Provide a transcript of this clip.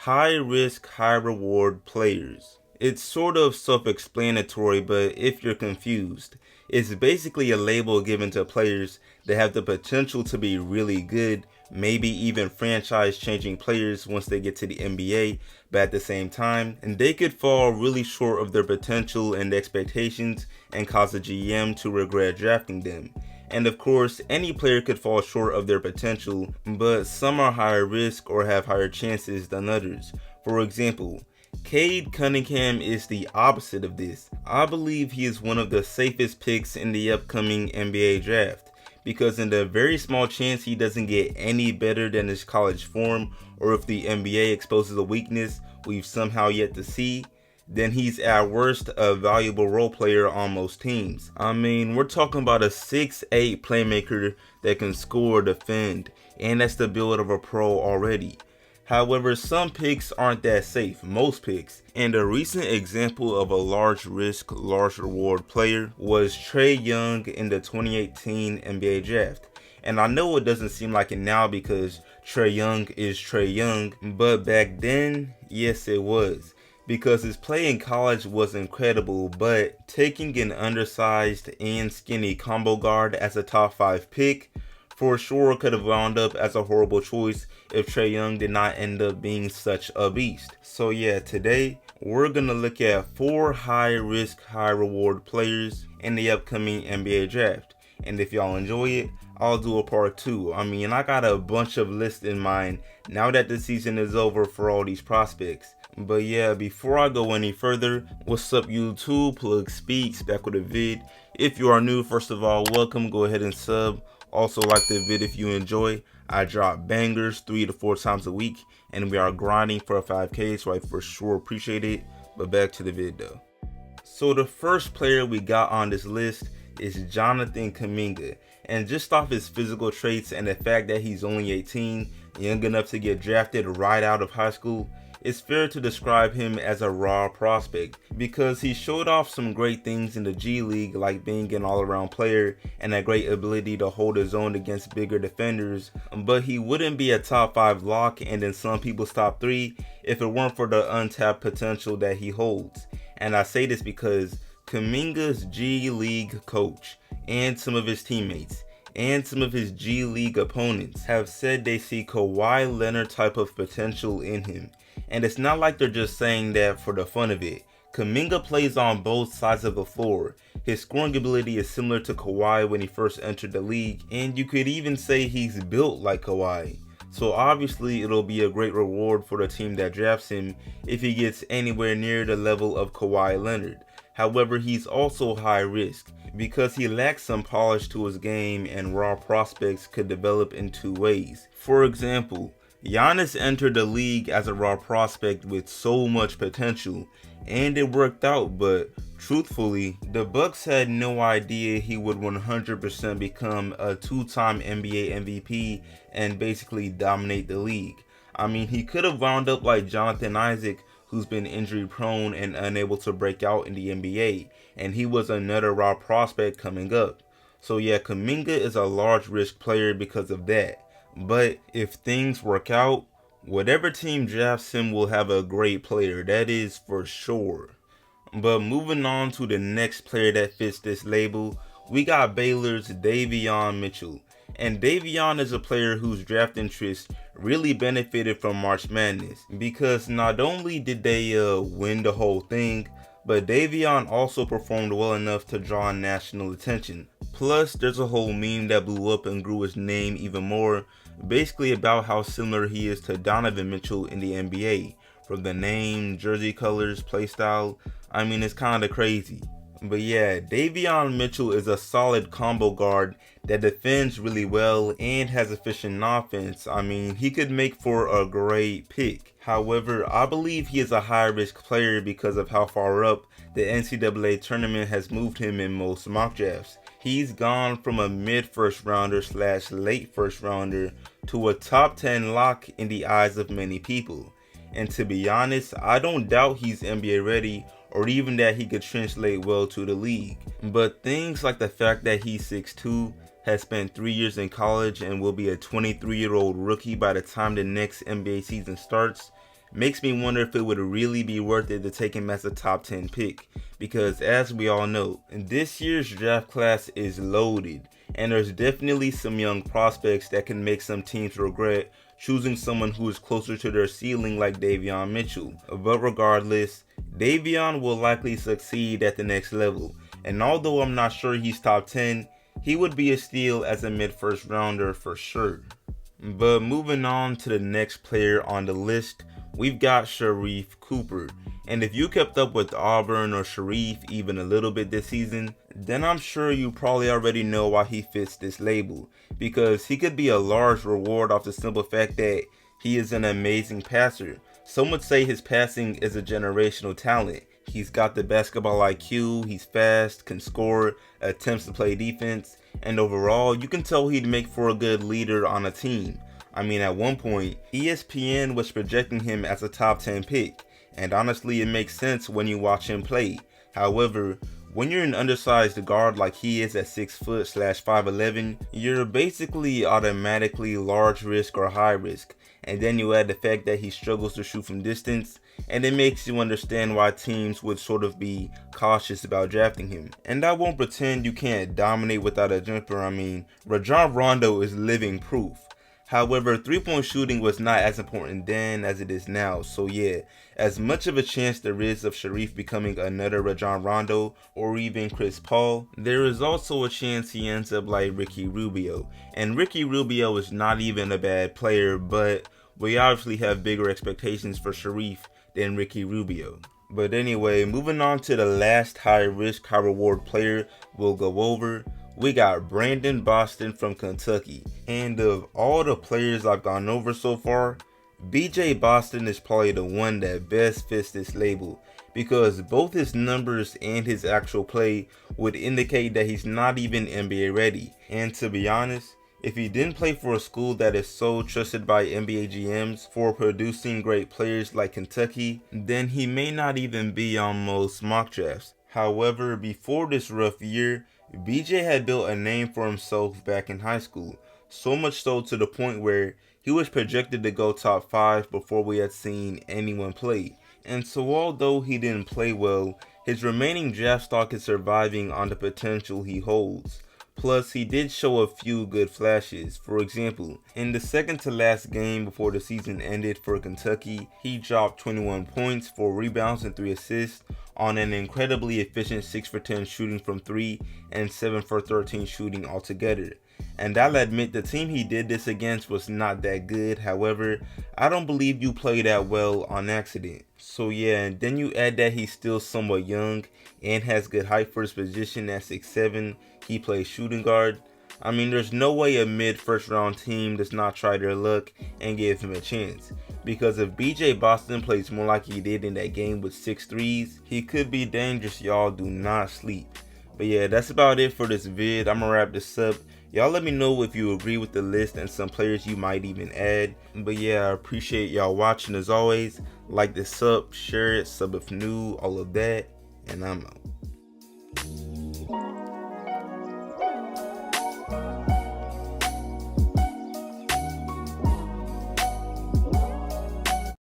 high risk, high reward players. It's sort of self-explanatory, but if you're confused, it's basically a label given to players that have the potential to be really good, maybe even franchise-changing players once they get to the NBA, but at the same time, and they could fall really short of their potential and expectations and cause a GM to regret drafting them. And of course, any player could fall short of their potential, but some are higher risk or have higher chances than others. For example, Cade Cunningham is the opposite of this. I believe he is one of the safest picks in the upcoming NBA draft, because in the very small chance he doesn't get any better than his college form, or if the NBA exposes a weakness we've somehow yet to see, then he's at worst a valuable role player on most teams. I mean, we're talking about a 6'8 playmaker that can score, defend, and that's the build of a pro already. However, some picks aren't that safe, most picks, and a recent example of a large risk, large reward player was Trae Young in the 2018 NBA draft. And I know it doesn't seem like it now because Trae Young is Trae Young, but back then, yes it was. Because his play in college was incredible, but taking an undersized and skinny combo guard as a top 5 pick for sure could have wound up as a horrible choice if Trae Young did not end up being such a beast. So yeah, today we're gonna look at 4 high risk, high reward players in the upcoming NBA draft. And if y'all enjoy it, I'll do a part 2. I mean, I got a bunch of lists in mind now that the season is over for all these prospects. But yeah, before I go any further, what's up YouTube? Plug Speaks back with a vid. If you are new, first of all, welcome. Go ahead and sub. Also like the vid if you enjoy. I drop bangers 3 to 4 times a week, and we are grinding for a 5K, so I for sure appreciate it. But back to the vid though. So the first player we got on this list is Jonathan Kaminga, and just off his physical traits and the fact that he's only 18, young enough to get drafted right out of high school, it's fair to describe him as a raw prospect because he showed off some great things in the G League, like being an all-around player and a great ability to hold his own against bigger defenders, but he wouldn't be a top 5 lock and in some people's top 3 if it weren't for the untapped potential that he holds. And I say this because Kaminga's G League coach and some of his teammates and some of his G League opponents have said they see Kawhi Leonard type of potential in him. And it's not like they're just saying that for the fun of it. Kaminga plays on both sides of the floor. His scoring ability is similar to Kawhi when he first entered the league, and you could even say he's built like Kawhi. So obviously it'll be a great reward for the team that drafts him if he gets anywhere near the level of Kawhi Leonard. However, he's also high risk because he lacks some polish to his game, and raw prospects could develop in 2 ways. For example, Giannis entered the league as a raw prospect with so much potential, and it worked out, but truthfully, the Bucks had no idea he would 100% become a 2-time NBA MVP and basically dominate the league. I mean, he could have wound up like Jonathan Isaac, who's been injury prone and unable to break out in the NBA, and he was another raw prospect coming up. So yeah, Kaminga is a large risk player because of that. But if things work out, whatever team drafts him will have a great player, that is for sure. But moving on to the next player that fits this label, we got Baylor's Davion Mitchell. And Davion is a player whose draft interest really benefited from March Madness, because not only did they win the whole thing, but Davion also performed well enough to draw national attention. Plus, there's a whole meme that blew up and grew his name even more, basically about how similar he is to Donovan Mitchell in the NBA. From the name, jersey colors, playstyle, I mean, it's kinda crazy. But yeah, Davion Mitchell is a solid combo guard that defends really well and has efficient offense. I mean, he could make for a great pick. However, I believe he is a high risk player because of how far up the NCAA tournament has moved him in most mock drafts. He's gone from a mid first rounder / late first rounder to a top 10 lock in the eyes of many people. And to be honest, I don't doubt he's NBA ready or even that he could translate well to the league. But things like the fact that he's 6'2", has spent 3 years in college and will be a 23-year-old rookie by the time the next NBA season starts, makes me wonder if it would really be worth it to take him as a top 10 pick. Because as we all know, this year's draft class is loaded, and there's definitely some young prospects that can make some teams regret choosing someone who is closer to their ceiling like Davion Mitchell. But regardless, Davion will likely succeed at the next level, and although I'm not sure he's top 10, he would be a steal as a mid-first rounder for sure. But moving on to the next player on the list, we've got Sharif Cooper. And if you kept up with Auburn or Sharif even a little bit this season, then I'm sure you probably already know why he fits this label. Because he could be a large reward off the simple fact that he is an amazing passer. Some would say his passing is a generational talent. He's got the basketball IQ, he's fast, can score, attempts to play defense, and overall, you can tell he'd make for a good leader on a team. I mean, at one point, ESPN was projecting him as a top 10 pick, and honestly, it makes sense when you watch him play. However, when you're an undersized guard like he is at 6 foot / 5'11", you're basically automatically large risk or high risk. And then you add the fact that he struggles to shoot from distance, and it makes you understand why teams would sort of be cautious about drafting him. And I won't pretend you can't dominate without a jumper. I mean, Rajon Rondo is living proof. However, 3-point shooting was not as important then as it is now, so yeah, as much of a chance there is of Sharif becoming another Rajon Rondo or even Chris Paul, there is also a chance he ends up like Ricky Rubio. And Ricky Rubio is not even a bad player, but we obviously have bigger expectations for Sharif than Ricky Rubio. But anyway, moving on to the last high risk, high reward player we'll go over. We got Brandon Boston from Kentucky, and of all the players I've gone over so far, BJ Boston is probably the one that best fits this label, because both his numbers and his actual play would indicate that he's not even NBA ready. And to be honest, if he didn't play for a school that is so trusted by NBA GMs for producing great players like Kentucky, then he may not even be on most mock drafts. However, before this rough year, BJ had built a name for himself back in high school, so much so to the point where he was projected to go top 5 before we had seen anyone play. And so although he didn't play well, his remaining draft stock is surviving on the potential he holds. Plus, he did show a few good flashes. For example, in the second to last game before the season ended for Kentucky, he dropped 21 points, 4 rebounds, and 3 assists on an incredibly efficient 6 for 10 shooting from 3 and 7 for 13 shooting altogether. And I'll admit the team he did this against was not that good. However, I don't believe you play that well on accident. So yeah, and then you add that he's still somewhat young and has good height for his position at 6'7". He plays shooting guard. I mean, there's no way a mid-first round team does not try their luck and give him a chance. Because if BJ Boston plays more like he did in that game with 6 threes, he could be dangerous. Y'all do not sleep. But yeah, that's about it for this vid. I'm gonna wrap this up. Y'all let me know if you agree with the list and some players you might even add. But yeah, I appreciate y'all watching as always. Like this up, share it, sub if new, all of that, and I'm out.